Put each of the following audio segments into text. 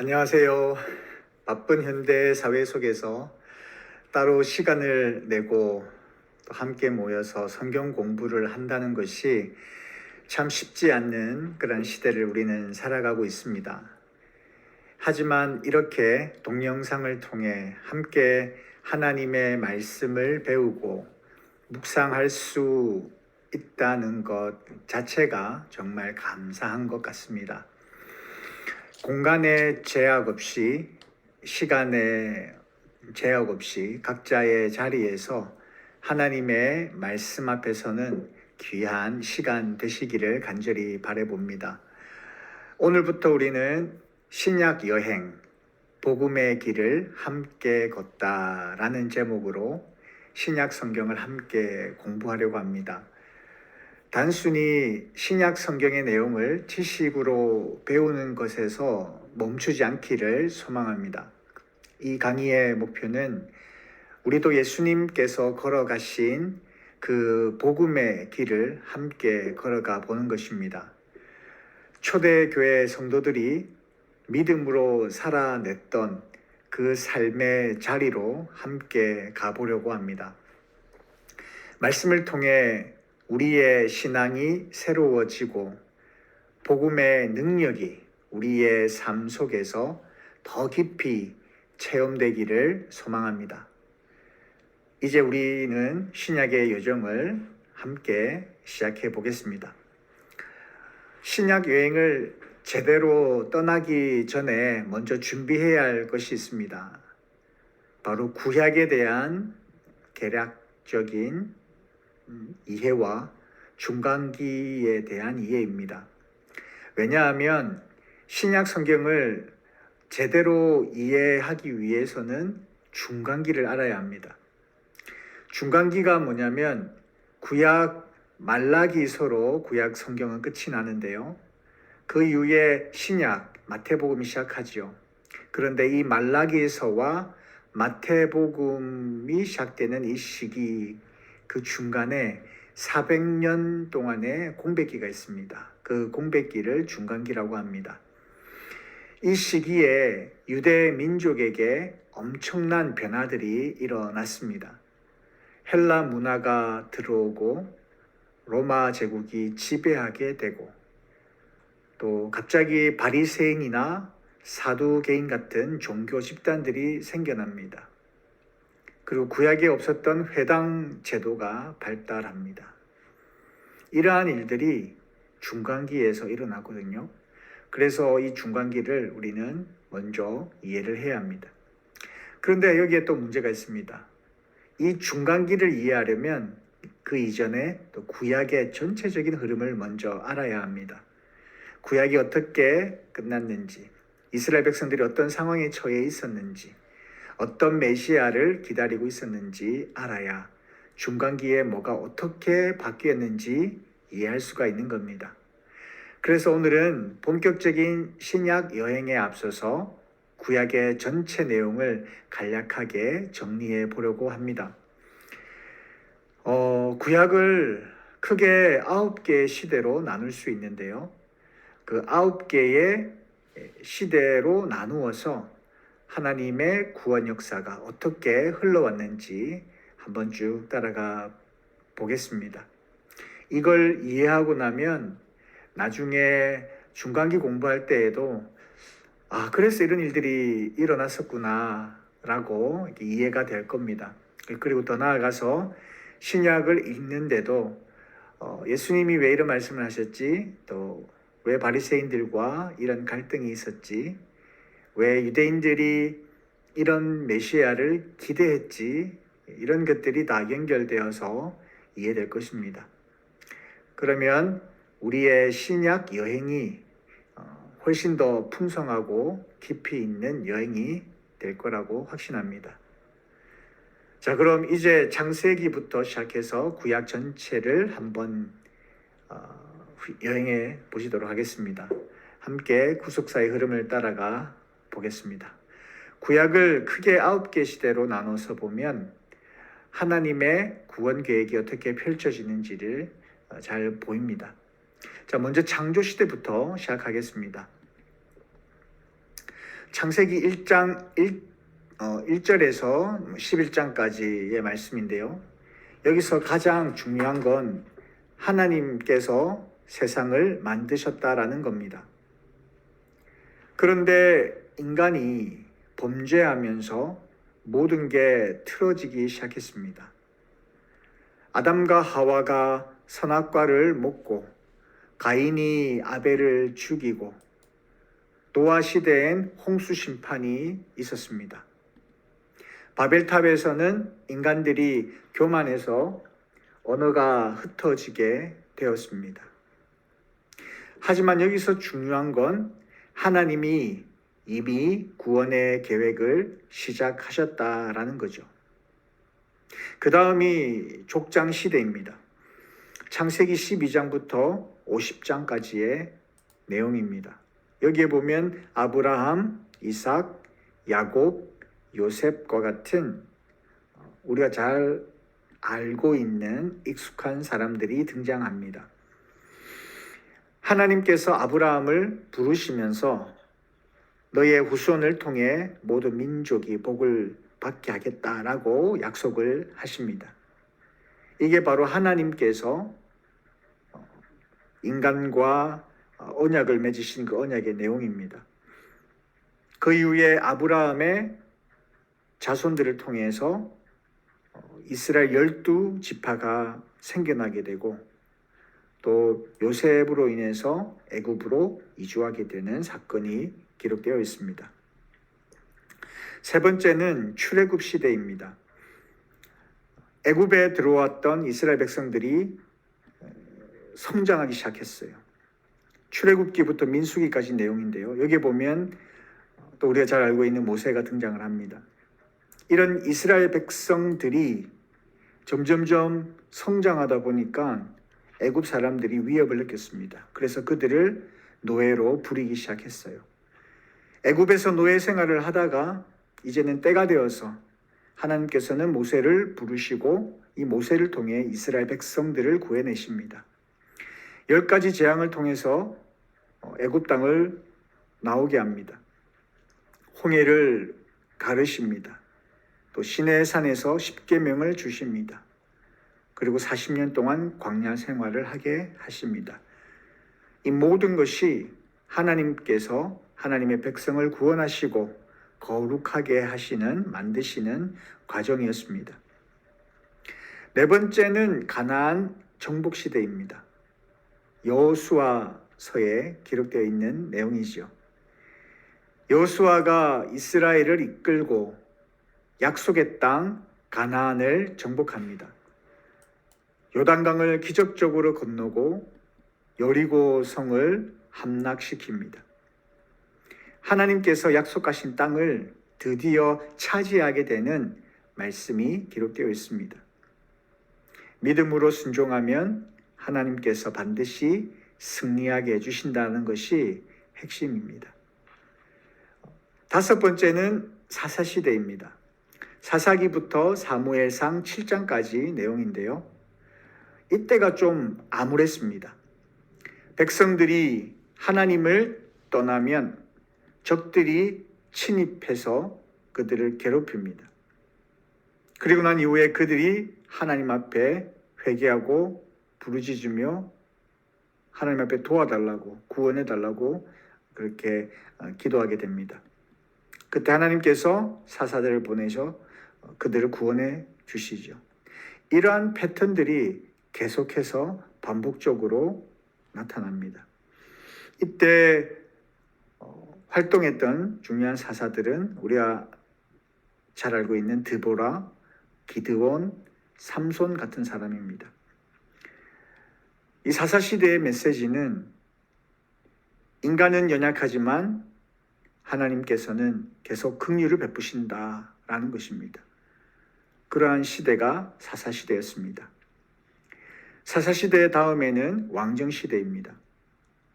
안녕하세요. 바쁜 현대 사회 속에서 따로 시간을 내고 또 함께 모여서 성경 공부를 한다는 것이 참 쉽지 않는 그런 시대를 우리는 살아가고 있습니다. 하지만 이렇게 동영상을 통해 함께 하나님의 말씀을 배우고 묵상할 수 있다는 것 자체가 정말 감사한 것 같습니다. 공간의 제약 없이, 시간의 제약 없이 각자의 자리에서 하나님의 말씀 앞에서는 귀한 시간 되시기를 간절히 바라봅니다. 오늘부터 우리는 신약 여행, 복음의 길을 함께 걷다라는 제목으로 신약 성경을 함께 공부하려고 합니다. 단순히 신약 성경의 내용을 지식으로 배우는 것에서 멈추지 않기를 소망합니다. 이 강의의 목표는 우리도 예수님께서 걸어가신 그 복음의 길을 함께 걸어가 보는 것입니다. 초대교회 성도들이 믿음으로 살아냈던 그 삶의 자리로 함께 가보려고 합니다. 말씀을 통해 우리의 신앙이 새로워지고 복음의 능력이 우리의 삶 속에서 더 깊이 체험되기를 소망합니다. 이제 우리는 신약의 여정을 함께 시작해 보겠습니다. 신약 여행을 제대로 떠나기 전에 먼저 준비해야 할 것이 있습니다. 바로 구약에 대한 개략적인 이해와 중간기에 대한 이해입니다. 왜냐하면 신약 성경을 제대로 이해하기 위해서는 중간기를 알아야 합니다. 중간기가 뭐냐면 구약 말라기서로 구약 성경은 끝이 나는데요. 그 이후에 신약 마태복음이 시작하죠. 그런데 이 말라기서와 마태복음이 시작되는 이 시기 그 중간에 400년 동안의 공백기가 있습니다. 그 공백기를 중간기라고 합니다. 이 시기에 유대 민족에게 엄청난 변화들이 일어났습니다. 헬라 문화가 들어오고 로마 제국이 지배하게 되고 또 갑자기 바리새인이나 사두개인 같은 종교 집단들이 생겨납니다. 그리고 구약에 없었던 회당 제도가 발달합니다. 이러한 일들이 중간기에서 일어나거든요. 그래서 이 중간기를 우리는 먼저 이해를 해야 합니다. 그런데 여기에 또 문제가 있습니다. 이 중간기를 이해하려면 그 이전에 또 구약의 전체적인 흐름을 먼저 알아야 합니다. 구약이 어떻게 끝났는지, 이스라엘 백성들이 어떤 상황에 처해 있었는지, 어떤 메시아를 기다리고 있었는지 알아야 중간기에 뭐가 어떻게 바뀌었는지 이해할 수가 있는 겁니다. 그래서 오늘은 본격적인 신약 여행에 앞서서 구약의 전체 내용을 간략하게 정리해 보려고 합니다. 구약을 크게 9개의 시대로 나눌 수 있는데요. 그 9개의 시대로 나누어서 하나님의 구원 역사가 어떻게 흘러왔는지 한번 쭉 따라가 보겠습니다. 이걸 이해하고 나면 나중에 중간기 공부할 때에도 그래서 이런 일들이 일어났었구나 라고 이해가 될 겁니다. 그리고 더 나아가서 신약을 읽는데도 예수님이 왜 이런 말씀을 하셨지? 또 왜 바리새인들과 이런 갈등이 있었지? 왜 유대인들이 이런 메시아를 기대했지? 이런 것들이 다 연결되어서 이해될 것입니다. 그러면 우리의 신약 여행이 훨씬 더 풍성하고 깊이 있는 여행이 될 거라고 확신합니다. 자, 그럼 이제 창세기부터 시작해서 구약 전체를 한번 여행해 보시도록 하겠습니다. 함께 구속사의 흐름을 따라가 보겠습니다. 구약을 크게 9개 시대로 나눠서 보면 하나님의 구원 계획이 어떻게 펼쳐지는지를 잘 보입니다. 자, 먼저 창조 시대부터 시작하겠습니다. 창세기 1장 1절에서 11장까지의 말씀인데요. 여기서 가장 중요한 건 하나님께서 세상을 만드셨다라는 겁니다. 그런데 인간이 범죄하면서 모든 게 틀어지기 시작했습니다. 아담과 하와가 선악과를 먹고 가인이 아벨을 죽이고 노아 시대엔 홍수 심판이 있었습니다. 바벨탑에서는 인간들이 교만해서 언어가 흩어지게 되었습니다. 하지만 여기서 중요한 건 하나님이 이미 구원의 계획을 시작하셨다라는 거죠. 그 다음이 족장 시대입니다. 창세기 12장부터 50장까지의 내용입니다. 여기에 보면 아브라함, 이삭, 야곱, 요셉과 같은 우리가 잘 알고 있는 익숙한 사람들이 등장합니다. 하나님께서 아브라함을 부르시면서 너의 후손을 통해 모든 민족이 복을 받게 하겠다라고 약속을 하십니다. 이게 바로 하나님께서 인간과 언약을 맺으신 그 언약의 내용입니다. 그 이후에 아브라함의 자손들을 통해서 이스라엘 12지파가 생겨나게 되고 또 요셉으로 인해서 애굽으로 이주하게 되는 사건이 기록되어 있습니다. 세 번째는 출애굽 시대입니다. 애굽에 들어왔던 이스라엘 백성들이 성장하기 시작했어요. 출애굽기부터 민수기까지 내용인데요. 여기 보면 또 우리가 잘 알고 있는 모세가 등장을 합니다. 이런 이스라엘 백성들이 점점점 성장하다 보니까 애굽 사람들이 위협을 느꼈습니다. 그래서 그들을 노예로 부리기 시작했어요. 애굽에서 노예 생활을 하다가 이제는 때가 되어서 하나님께서는 모세를 부르시고 이 모세를 통해 이스라엘 백성들을 구해내십니다. 10가지 재앙을 통해서 애굽 땅을 나오게 합니다. 홍해를 가르십니다. 또 시내 산에서 십계명을 주십니다. 그리고 40년 동안 광야 생활을 하게 하십니다. 이 모든 것이 하나님께서 하나님의 백성을 구원하시고 거룩하게 만드시는 과정이었습니다. 네 번째는 가나안 정복 시대입니다. 여호수아서에 기록되어 있는 내용이죠. 여호수아가 이스라엘을 이끌고 약속의 땅 가나안을 정복합니다. 요단강을 기적적으로 건너고 여리고 성을 함락시킵니다. 하나님께서 약속하신 땅을 드디어 차지하게 되는 말씀이 기록되어 있습니다. 믿음으로 순종하면 하나님께서 반드시 승리하게 해주신다는 것이 핵심입니다. 다섯 번째는 사사시대입니다. 사사기부터 사무엘상 7장까지 내용인데요. 이때가 좀 암울했습니다. 백성들이 하나님을 떠나면 적들이 침입해서 그들을 괴롭힙니다. 그리고 난 이후에 그들이 하나님 앞에 회개하고 부르짖으며 하나님 앞에 도와달라고 구원해달라고 그렇게 기도하게 됩니다. 그때 하나님께서 사사들을 보내셔 그들을 구원해 주시죠. 이러한 패턴들이 계속해서 반복적으로 나타납니다. 이때 활동했던 중요한 사사들은 우리가 잘 알고 있는 드보라, 기드온, 삼손 같은 사람입니다. 이 사사시대의 메시지는 인간은 연약하지만 하나님께서는 계속 긍휼을 베푸신다라는 것입니다. 그러한 시대가 사사시대였습니다. 사사시대 다음에는 왕정시대입니다.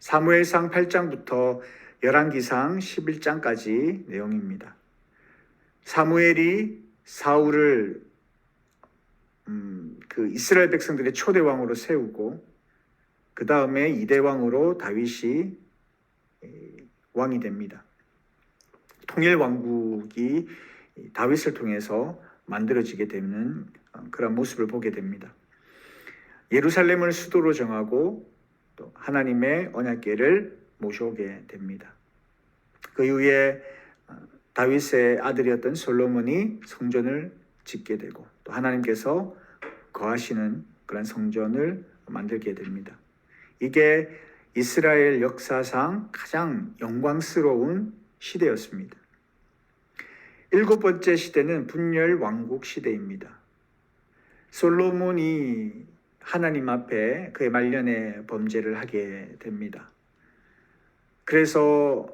사무엘상 8장부터 열왕기상 11장까지 내용입니다. 사무엘이 사울을 그 이스라엘 백성들의 초대왕으로 세우고 그 다음에 2대 왕으로 다윗이 왕이 됩니다. 통일 왕국이 다윗을 통해서 만들어지게 되는 그런 모습을 보게 됩니다. 예루살렘을 수도로 정하고 또 하나님의 언약궤를 모셔오게 됩니다. 그 이후에 다윗의 아들이었던 솔로몬이 성전을 짓게 되고 또 하나님께서 거하시는 그런 성전을 만들게 됩니다. 이게 이스라엘 역사상 가장 영광스러운 시대였습니다. 일곱 번째 시대는 분열 왕국 시대입니다. 솔로몬이 하나님 앞에 그의 말년에 범죄를 하게 됩니다. 그래서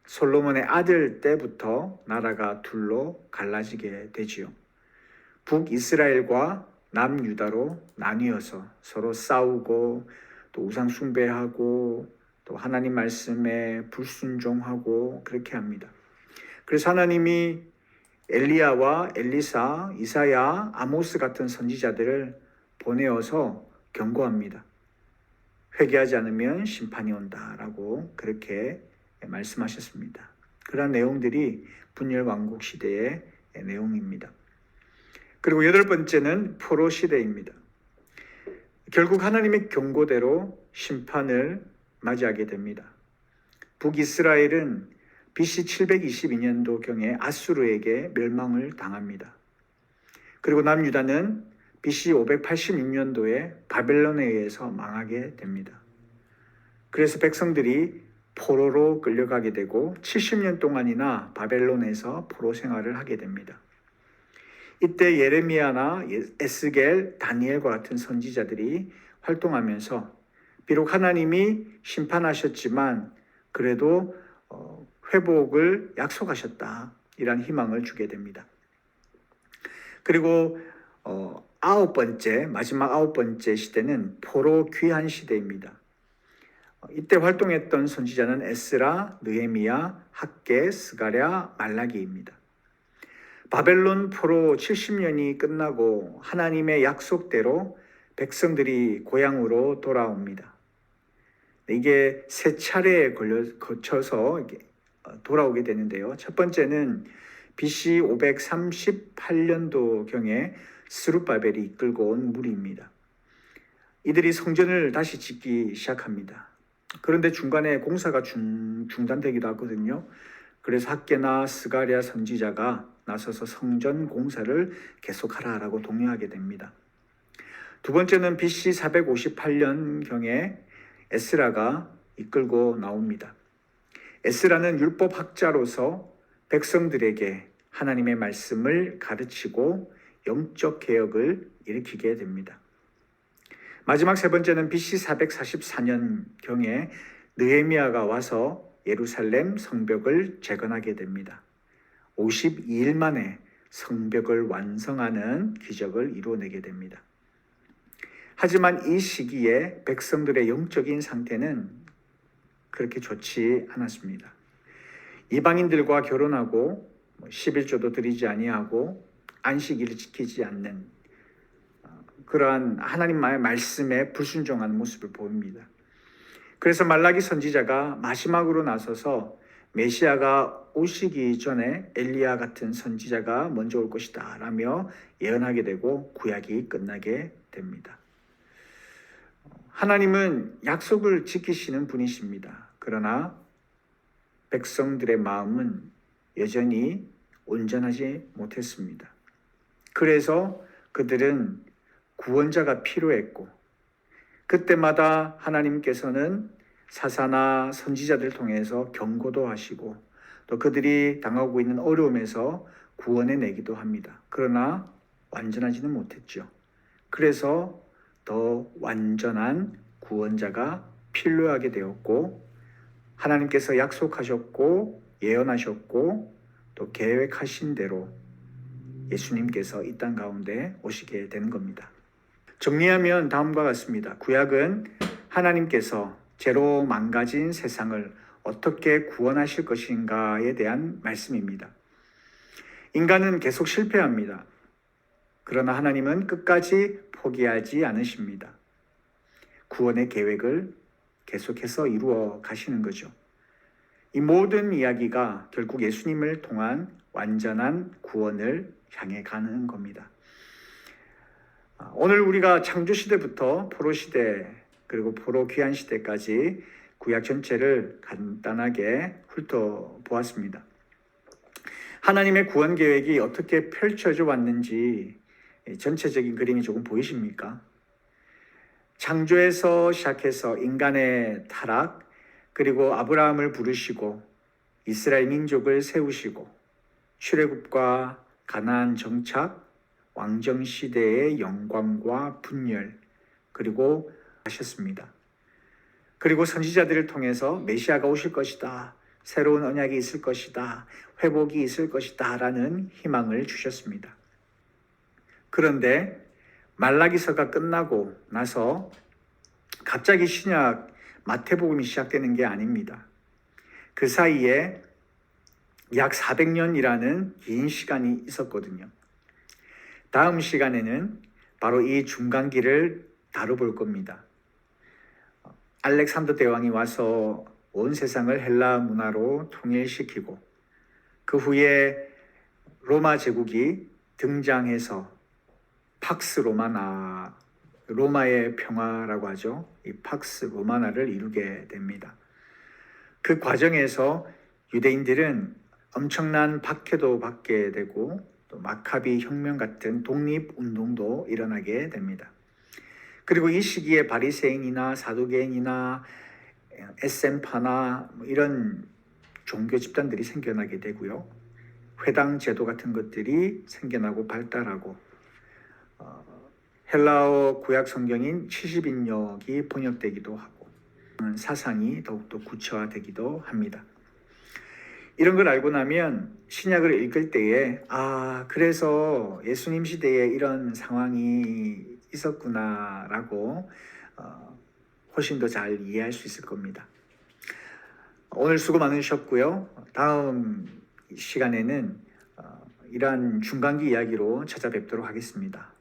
솔로몬의 아들 때부터 나라가 둘로 갈라지게 되지요. 북이스라엘과 남유다로 나뉘어서 서로 싸우고 또 우상 숭배하고 또 하나님 말씀에 불순종하고 그렇게 합니다. 그래서 하나님이 엘리야와 엘리사, 이사야, 아모스 같은 선지자들을 보내어서 경고합니다. 회개하지 않으면 심판이 온다라고 그렇게 말씀하셨습니다. 그러한 내용들이 분열 왕국 시대의 내용입니다. 그리고 여덟 번째는 포로 시대입니다. 결국 하나님의 경고대로 심판을 맞이하게 됩니다. 북이스라엘은 BC 722년도경에 아수르에게 멸망을 당합니다. 그리고 남유다는 BC 586년도에 바벨론에 의해서 망하게 됩니다. 그래서 백성들이 포로로 끌려가게 되고 70년 동안이나 바벨론에서 포로 생활을 하게 됩니다. 이때 예레미야나 에스겔, 다니엘과 같은 선지자들이 활동하면서 비록 하나님이 심판하셨지만 그래도 회복을 약속하셨다. 이런 희망을 주게 됩니다. 그리고 마지막 아홉 번째 시대는 포로 귀환 시대입니다. 이때 활동했던 선지자는 에스라, 느헤미야, 학개, 스가랴, 말라기입니다. 바벨론 포로 70년이 끝나고 하나님의 약속대로 백성들이 고향으로 돌아옵니다. 이게 세 차례에 거쳐서 돌아오게 되는데요. 첫 번째는 BC 538년도경에 스룹바벨이 이끌고 온 무리입니다. 이들이 성전을 다시 짓기 시작합니다. 그런데 중간에 공사가 중단되기도 하거든요. 그래서 학개나 스가랴 선지자가 나서서 성전 공사를 계속하라라고 독려하게 됩니다. 두 번째는 BC 458년경에 에스라가 이끌고 나옵니다. 에스라는 율법학자로서 백성들에게 하나님의 말씀을 가르치고 영적 개혁을 일으키게 됩니다. 마지막 세 번째는 BC 444년경에 느헤미야가 와서 예루살렘 성벽을 재건하게 됩니다. 52일 만에 성벽을 완성하는 기적을 이루어내게 됩니다. 하지만 이 시기에 백성들의 영적인 상태는 그렇게 좋지 않았습니다. 이방인들과 결혼하고 11조도 드리지 아니하고 안식일을 지키지 않는 그러한 하나님의 말씀에 불순종하는 모습을 보입니다. 그래서 말라기 선지자가 마지막으로 나서서 메시아가 오시기 전에 엘리야 같은 선지자가 먼저 올 것이다 라며 예언하게 되고 구약이 끝나게 됩니다. 하나님은 약속을 지키시는 분이십니다. 그러나 백성들의 마음은 여전히 온전하지 못했습니다. 그래서 그들은 구원자가 필요했고 그때마다 하나님께서는 사사나 선지자들을 통해서 경고도 하시고 또 그들이 당하고 있는 어려움에서 구원해 내기도 합니다. 그러나 완전하지는 못했죠. 그래서 더 완전한 구원자가 필요하게 되었고 하나님께서 약속하셨고 예언하셨고 또 계획하신 대로 예수님께서 이 땅 가운데 오시게 되는 겁니다. 정리하면 다음과 같습니다. 구약은 하나님께서 죄로 망가진 세상을 어떻게 구원하실 것인가에 대한 말씀입니다. 인간은 계속 실패합니다. 그러나 하나님은 끝까지 포기하지 않으십니다. 구원의 계획을 계속해서 이루어 가시는 거죠. 이 모든 이야기가 결국 예수님을 통한 완전한 구원을 향해 가는 겁니다. 오늘 우리가 창조시대부터 포로시대 그리고 포로 귀환시대까지 구약 전체를 간단하게 훑어보았습니다. 하나님의 구원 계획이 어떻게 펼쳐져 왔는지 전체적인 그림이 조금 보이십니까? 창조에서 시작해서 인간의 타락, 그리고 아브라함을 부르시고 이스라엘 민족을 세우시고 출애굽과 가나안 정착, 왕정 시대의 영광과 분열, 그리고 하셨습니다. 그리고 선지자들을 통해서 메시아가 오실 것이다, 새로운 언약이 있을 것이다, 회복이 있을 것이다 라는 희망을 주셨습니다. 그런데 말라기서가 끝나고 나서 갑자기 신약 마태복음이 시작되는 게 아닙니다. 그 사이에 약 400년이라는 긴 시간이 있었거든요. 다음 시간에는 바로 이 중간기를 다뤄볼 겁니다. 알렉산더 대왕이 와서 온 세상을 헬라 문화로 통일시키고 그 후에 로마 제국이 등장해서 팍스 로마나, 로마의 평화라고 하죠. 이 팍스 로마나를 이루게 됩니다. 그 과정에서 유대인들은 엄청난 박해도 받게 되고 또 마카비 혁명 같은 독립운동도 일어나게 됩니다. 그리고 이 시기에 바리새인이나 사두개인이나 에센파나 이런 종교 집단들이 생겨나게 되고요. 회당 제도 같은 것들이 생겨나고 발달하고 헬라어 구약 성경인 70인역이 번역되기도 하고 사상이 더욱더 구체화되기도 합니다. 이런 걸 알고 나면 신약을 읽을 때에 그래서 예수님 시대에 이런 상황이 있었구나라고 훨씬 더 잘 이해할 수 있을 겁니다. 오늘 수고 많으셨고요. 다음 시간에는 이러한 중간기 이야기로 찾아뵙도록 하겠습니다.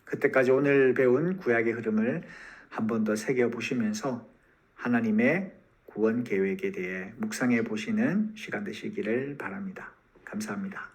그때까지 오늘 배운 구약의 흐름을 한 번 더 새겨보시면서 하나님의 구원 계획에 대해 묵상해 보시는 시간 되시기를 바랍니다. 감사합니다.